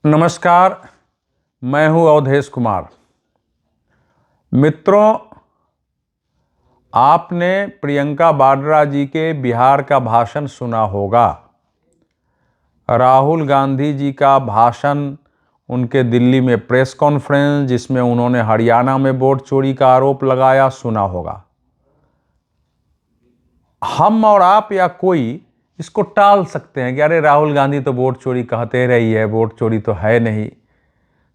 नमस्कार, मैं हूं अवधेश कुमार। मित्रों, आपने प्रियंका वाड्रा जी के बिहार का भाषण सुना होगा। राहुल गांधी जी का भाषण, उनके दिल्ली में प्रेस कॉन्फ्रेंस जिसमें उन्होंने हरियाणा में वोट चोरी का आरोप लगाया, सुना होगा। हम और आप या कोई इसको टाल सकते हैं कि अरे राहुल गांधी तो वोट चोरी कहते रही है, वोट चोरी तो है नहीं।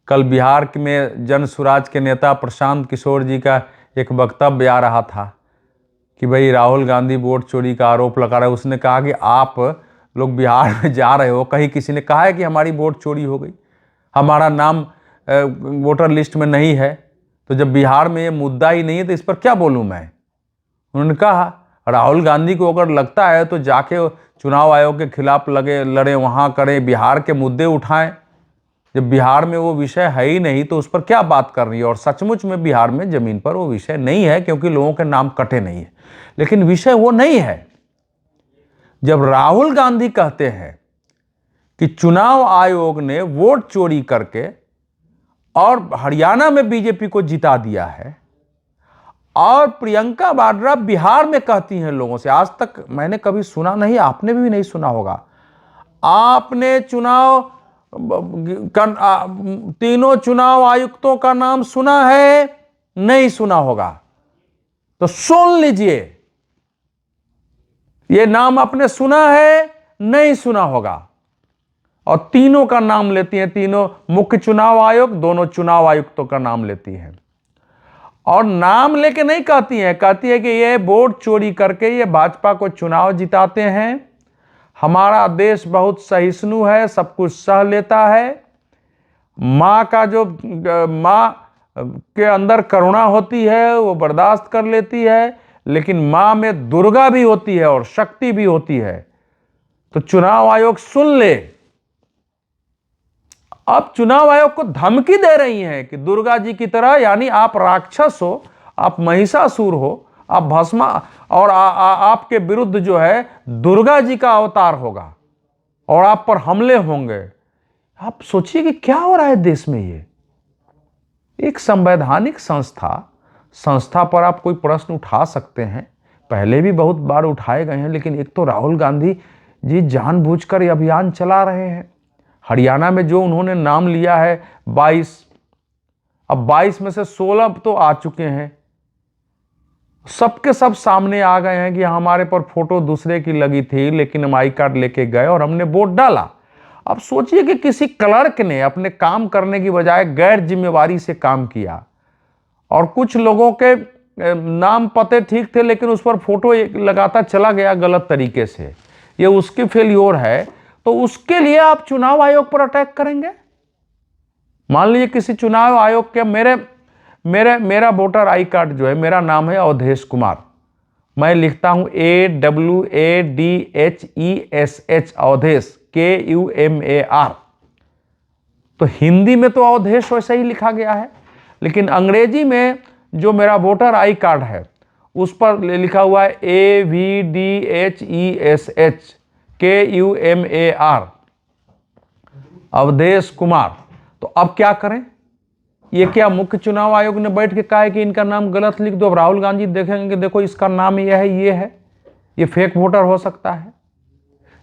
कल बिहार में जन सुराज के नेता प्रशांत किशोर जी का एक वक्तव्य आ रहा था कि भाई राहुल गांधी वोट चोरी का आरोप लगा रहे। उसने कहा कि आप लोग बिहार में जा रहे हो, कहीं किसी ने कहा है कि हमारी वोट चोरी हो गई, हमारा नाम वोटर लिस्ट में नहीं है। तो जब बिहार में ये मुद्दा ही नहीं है तो इस पर क्या बोलूँ मैं। उन्होंने कहा राहुल गांधी को अगर लगता है तो जाके चुनाव आयोग के खिलाफ लड़े, वहाँ करें, बिहार के मुद्दे उठाएं। जब बिहार में वो विषय है ही नहीं तो उस पर क्या बात कर रही है। और सचमुच में बिहार में जमीन पर वो विषय नहीं है क्योंकि लोगों के नाम कटे नहीं है, लेकिन विषय वो नहीं है। जब राहुल गांधी कहते हैं कि चुनाव आयोग ने वोट चोरी करके और हरियाणा में बीजेपी को जिता दिया है, और प्रियंका वाड्रा बिहार में कहती हैं लोगों से, आज तक मैंने कभी सुना नहीं, आपने भी नहीं सुना होगा। आपने तीनों चुनाव आयुक्तों का नाम सुना है? नहीं सुना होगा तो सुन लीजिए। ये नाम आपने सुना है? नहीं सुना होगा। और तीनों का नाम लेती हैं, तीनों मुख्य चुनाव आयोग, दोनों चुनाव आयुक्तों का नाम लेती हैं। और नाम लेके नहीं कहती है कि ये वोट चोरी करके ये भाजपा को चुनाव जिताते हैं, हमारा देश बहुत सहिष्णु है, सब कुछ सह लेता है, माँ के अंदर करुणा होती है, वो बर्दाश्त कर लेती है, लेकिन माँ में दुर्गा भी होती है और शक्ति भी होती है। तो चुनाव आयोग सुन ले। अब चुनाव आयोग को धमकी दे रही हैं कि दुर्गा जी की तरह, यानी आप राक्षस हो, आप महिषासुर हो, आप भस्मा, और आपके विरुद्ध जो है दुर्गा जी का अवतार होगा और आप पर हमले होंगे। आप सोचिए कि क्या हो रहा है देश में। ये एक संवैधानिक संस्था पर आप कोई प्रश्न उठा सकते हैं, पहले भी बहुत बार उठाए गए हैं, लेकिन एक तो राहुल गांधी जी जानबूझकर ये अभियान चला रहे हैं। हरियाणा में जो उन्होंने नाम लिया है 22, अब 22 में से 16 तो आ चुके हैं। सबके सब सामने आ गए हैं कि हमारे पर फोटो दूसरे की लगी थी, लेकिन हम आई कार्ड लेके गए और हमने वोट डाला। अब सोचिए कि किसी क्लर्क ने अपने काम करने की बजाय गैर जिम्मेवारी से काम किया, और कुछ लोगों के नाम पते ठीक थे लेकिन उस पर फोटो लगाता चला गया गलत तरीके से। ये उसकी फेल्योर है, तो उसके लिए आप चुनाव आयोग पर अटैक करेंगे। मान लीजिए किसी चुनाव आयोग के मेरा वोटर आई कार्ड जो है, मेरा नाम है अवधेश कुमार, मैं लिखता हूं AWADHESH, अवधेश, KUMAR। तो हिंदी में तो अवधेश वैसा ही लिखा गया है, लेकिन अंग्रेजी में जो मेरा वोटर आई कार्ड है उस पर लिखा हुआ है AVDHESH KUMAR, अवधेश कुमार। तो अब क्या करें। ये क्या मुख्य चुनाव आयोग ने बैठ के कहा है कि इनका नाम गलत लिख दो। अब राहुल गांधी देखेंगे कि देखो इसका नाम ये है, ये फेक वोटर हो सकता है।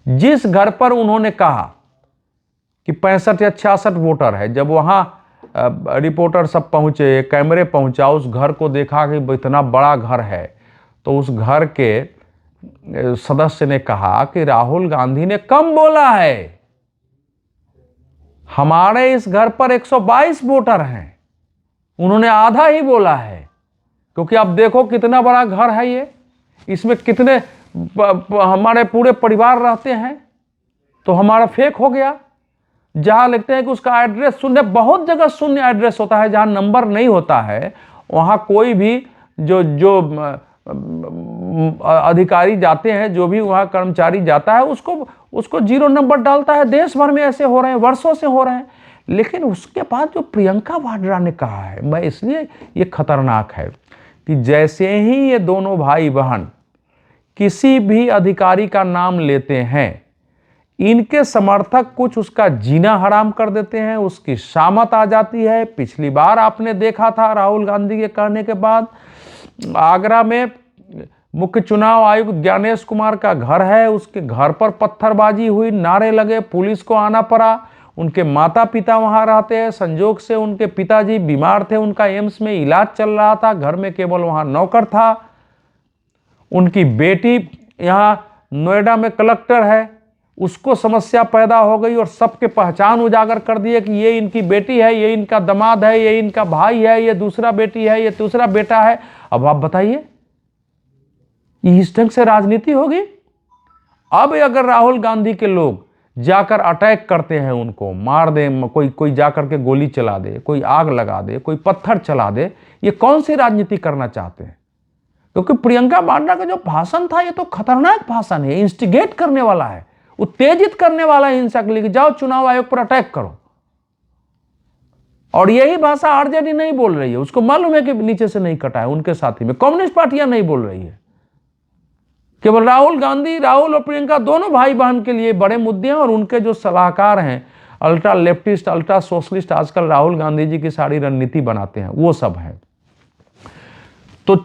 जिस घर पर उन्होंने कहा कि 65 या 66 वोटर है, जब वहां रिपोर्टर सब पहुंचे, कैमरे पहुंचा, उस घर को देखा कि इतना बड़ा घर है, तो उस घर के सदस्य ने कहा कि राहुल गांधी ने कम बोला है, हमारे इस घर पर 122 वोटर हैं, उन्होंने आधा ही बोला है। क्योंकि आप देखो कितना बड़ा घर है ये, इसमें कितने हमारे पूरे परिवार रहते हैं, तो हमारा फेक हो गया। जहां लिखते हैं कि उसका एड्रेस शून्य, बहुत जगह शून्य एड्रेस होता है, जहां नंबर नहीं होता है वहां कोई भी जो अधिकारी जाते हैं, जो भी वहां कर्मचारी जाता है, उसको 0 नंबर डालता है। देश भर में ऐसे हो रहे हैं, वर्षों से हो रहे हैं। लेकिन उसके बाद जो प्रियंका वाड्रा ने कहा है, मैं इसलिए ये खतरनाक है कि जैसे ही ये दोनों भाई बहन किसी भी अधिकारी का नाम लेते हैं, इनके समर्थक कुछ उसका जीना हराम कर देते हैं, उसकी शामत आ जाती है। पिछली बार आपने देखा था राहुल गांधी के कहने के बाद आगरा में मुख्य चुनाव आयुक्त ज्ञानेश कुमार का घर है, उसके घर पर पत्थरबाजी हुई, नारे लगे, पुलिस को आना पड़ा। उनके माता पिता वहां रहते हैं, संजोग से उनके पिताजी बीमार थे, उनका एम्स में इलाज चल रहा था, घर में केवल वहां नौकर था। उनकी बेटी यहां नोएडा में कलेक्टर है, उसको समस्या पैदा हो गई और सबके पहचान उजागर कर दिए कि ये इनकी बेटी है, ये इनका दामाद है, ये इनका भाई है, ये दूसरा बेटी है, ये दूसरा बेटा है। अब आप बताइए, इस ढंग से राजनीति होगी? अब अगर राहुल गांधी के लोग जाकर अटैक करते हैं, उनको मार दे, कोई जाकर के गोली चला दे, कोई आग लगा दे, कोई पत्थर चला दे, ये कौन सी राजनीति करना चाहते हैं? क्योंकि प्रियंका वाड्रा का जो भाषण था, ये तो खतरनाक भाषण है, इंस्टिगेट करने वाला है, उत्तेजित करने वाला है हिंसा के लिए, जाओ चुनाव आयोग पर अटैक करो। और यही भाषा आरजेडी नहीं बोल रही है, उसको मालूम है कि नीचे से नहीं कटा है, उनके साथी में कम्युनिस्ट पार्टियां नहीं बोल रही है। केवल राहुल गांधी, राहुल और प्रियंका दोनों भाई बहन के लिए बड़े मुद्दे हैं, और उनके जो सलाहकार हैं, अल्ट्रा लेफ्टिस्ट, अल्ट्रा सोशलिस्ट, आजकल राहुल गांधी जी की सारी रणनीति बनाते हैं, वो सब है। तो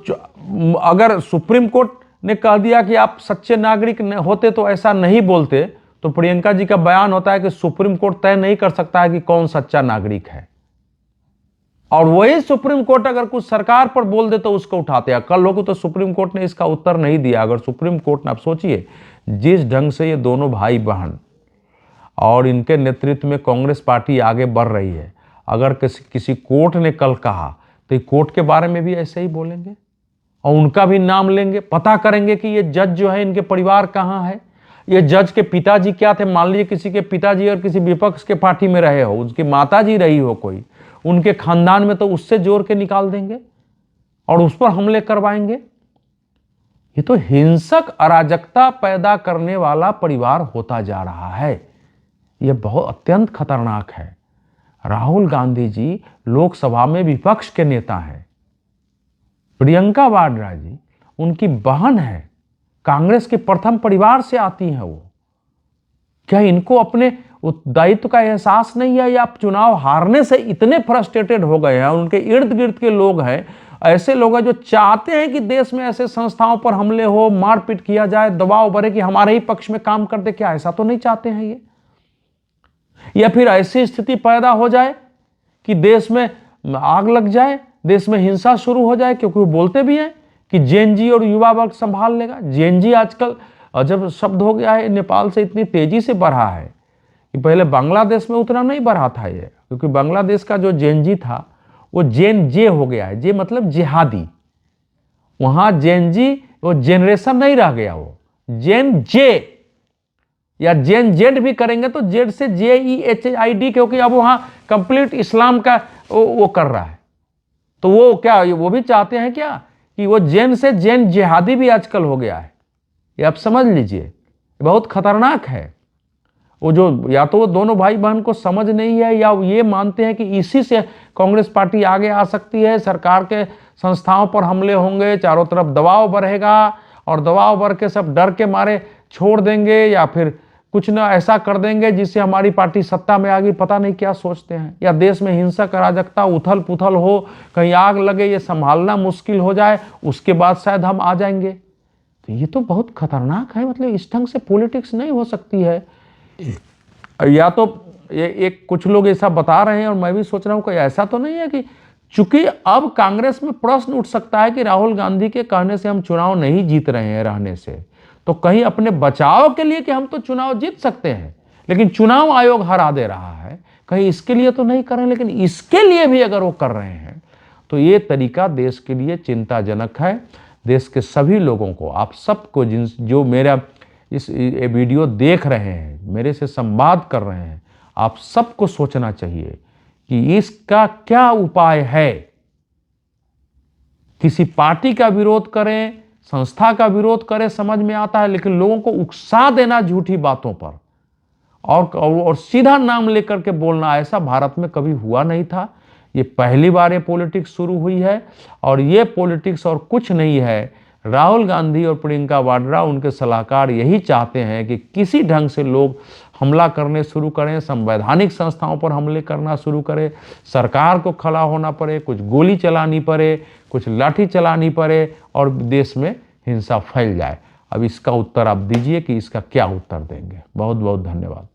अगर सुप्रीम कोर्ट ने कह दिया कि आप सच्चे नागरिक होते तो ऐसा नहीं बोलते, तो प्रियंका जी का बयान होता है कि सुप्रीम कोर्ट तय नहीं कर सकता है कि कौन सच्चा नागरिक है। और वही सुप्रीम कोर्ट अगर कुछ सरकार पर बोल दे तो उसको उठाते हैं। कल लोगों तो सुप्रीम कोर्ट ने इसका उत्तर नहीं दिया। अगर सुप्रीम कोर्ट ने, आप सोचिए जिस ढंग से ये दोनों भाई बहन और इनके नेतृत्व में कांग्रेस पार्टी आगे बढ़ रही है, अगर किसी कोर्ट ने कल कहा तो ये कोर्ट के बारे में भी ऐसे ही बोलेंगे और उनका भी नाम लेंगे, पता करेंगे कि ये जज जो है इनके परिवार कहाँ है, ये जज के पिताजी क्या थे। मान लीजिए किसी के पिताजी और किसी विपक्ष के पार्टी में रहे हो, उसकी माताजी रही हो कोई, उनके खानदान में, तो उससे जोड़ के निकाल देंगे और उस पर हमले करवाएंगे। ये तो हिंसक अराजकता पैदा करने वाला परिवार होता जा रहा है। यह बहुत अत्यंत खतरनाक है। राहुल गांधी जी लोकसभा में विपक्ष के नेता हैं। प्रियंका वाड्रा जी उनकी बहन है, कांग्रेस के प्रथम परिवार से आती हैं वो। क्या इनको अपने दायित्व का एहसास नहीं है, या आप चुनाव हारने से इतने फ्रस्ट्रेटेड हो गए हैं? और उनके इर्द गिर्द के लोग हैं, ऐसे लोग हैं जो चाहते हैं कि देश में ऐसे संस्थाओं पर हमले हो, मारपीट किया जाए, दबाव बढ़े कि हमारे ही पक्ष में काम कर दे। क्या ऐसा तो नहीं चाहते हैं ये? या फिर ऐसी स्थिति पैदा हो जाए कि देश में आग लग जाए, देश में हिंसा शुरू हो जाए? क्योंकि वो बोलते भी हैं कि जेएनजी और युवा वर्ग संभाल लेगा। जेएनजी आजकल अजब शब्द हो गया है, नेपाल से इतनी तेजी से बढ़ा है कि पहले बांग्लादेश में उतना नहीं बढ़ा था ये, क्योंकि बांग्लादेश का जो जेएनजी था वो जेन जे हो गया है। जे मतलब जिहादी। वहां जेएनजी वो जेनरेशन नहीं रह गया, वो जेन जे या जेन जेड भी करेंगे तो जेड से JEHID, क्योंकि अब वहां कंप्लीट इस्लाम का वो कर रहा है। तो वो क्या, वो भी चाहते हैं क्या कि वो जेन से जेन जिहादी भी आजकल हो गया है। ये आप समझ लीजिए, बहुत खतरनाक है। वो जो या तो वो दोनों भाई बहन को समझ नहीं है, या ये मानते हैं कि इसी से कांग्रेस पार्टी आगे आ सकती है, सरकार के संस्थाओं पर हमले होंगे, चारों तरफ दबाव बढ़ेगा और दबाव बढ़ के सब डर के मारे छोड़ देंगे, या फिर कुछ ना ऐसा कर देंगे जिससे हमारी पार्टी सत्ता में आ गई। पता नहीं क्या सोचते हैं। या देश में हिंसक अराजकता, उथल पुथल हो, कहीं आग लगे, ये संभालना मुश्किल हो जाए, उसके बाद शायद हम आ जाएंगे। तो ये तो बहुत खतरनाक है। मतलब इस ढंग से पॉलिटिक्स नहीं हो सकती है। या तो एक कुछ लोग ऐसा बता रहे हैं और मैं भी सोच रहा हूं कि ऐसा तो नहीं है कि चूंकि अब कांग्रेस में प्रश्न उठ सकता है कि राहुल गांधी के कहने से हम चुनाव नहीं जीत रहे हैं रहने से, तो कहीं अपने बचाव के लिए कि हम तो चुनाव जीत सकते हैं लेकिन चुनाव आयोग हरा दे रहा है, कहीं इसके लिए तो नहीं कर रहे हैं। लेकिन इसके लिए भी अगर वो कर रहे हैं तो ये तरीका देश के लिए चिंताजनक है। देश के सभी लोगों को, आप सबको, जो मेरा इस वीडियो देख रहे हैं, मेरे से संवाद कर रहे हैं, आप सबको सोचना चाहिए कि इसका क्या उपाय है। किसी पार्टी का विरोध करें, संस्था का विरोध करें, समझ में आता है, लेकिन लोगों को उकसा देना झूठी बातों पर और सीधा नाम लेकर के बोलना, ऐसा भारत में कभी हुआ नहीं था। ये पहली बार ये पॉलिटिक्स शुरू हुई है और ये पॉलिटिक्स और कुछ नहीं है, राहुल गांधी और प्रियंका वाड्रा, उनके सलाहकार यही चाहते हैं कि किसी ढंग से लोग हमला करने शुरू करें, संवैधानिक संस्थाओं पर हमले करना शुरू करें, सरकार को खड़ा होना पड़े, कुछ गोली चलानी पड़े, कुछ लाठी चलानी पड़े और देश में हिंसा फैल जाए। अब इसका उत्तर आप दीजिए कि इसका क्या उत्तर देंगे। बहुत बहुत धन्यवाद।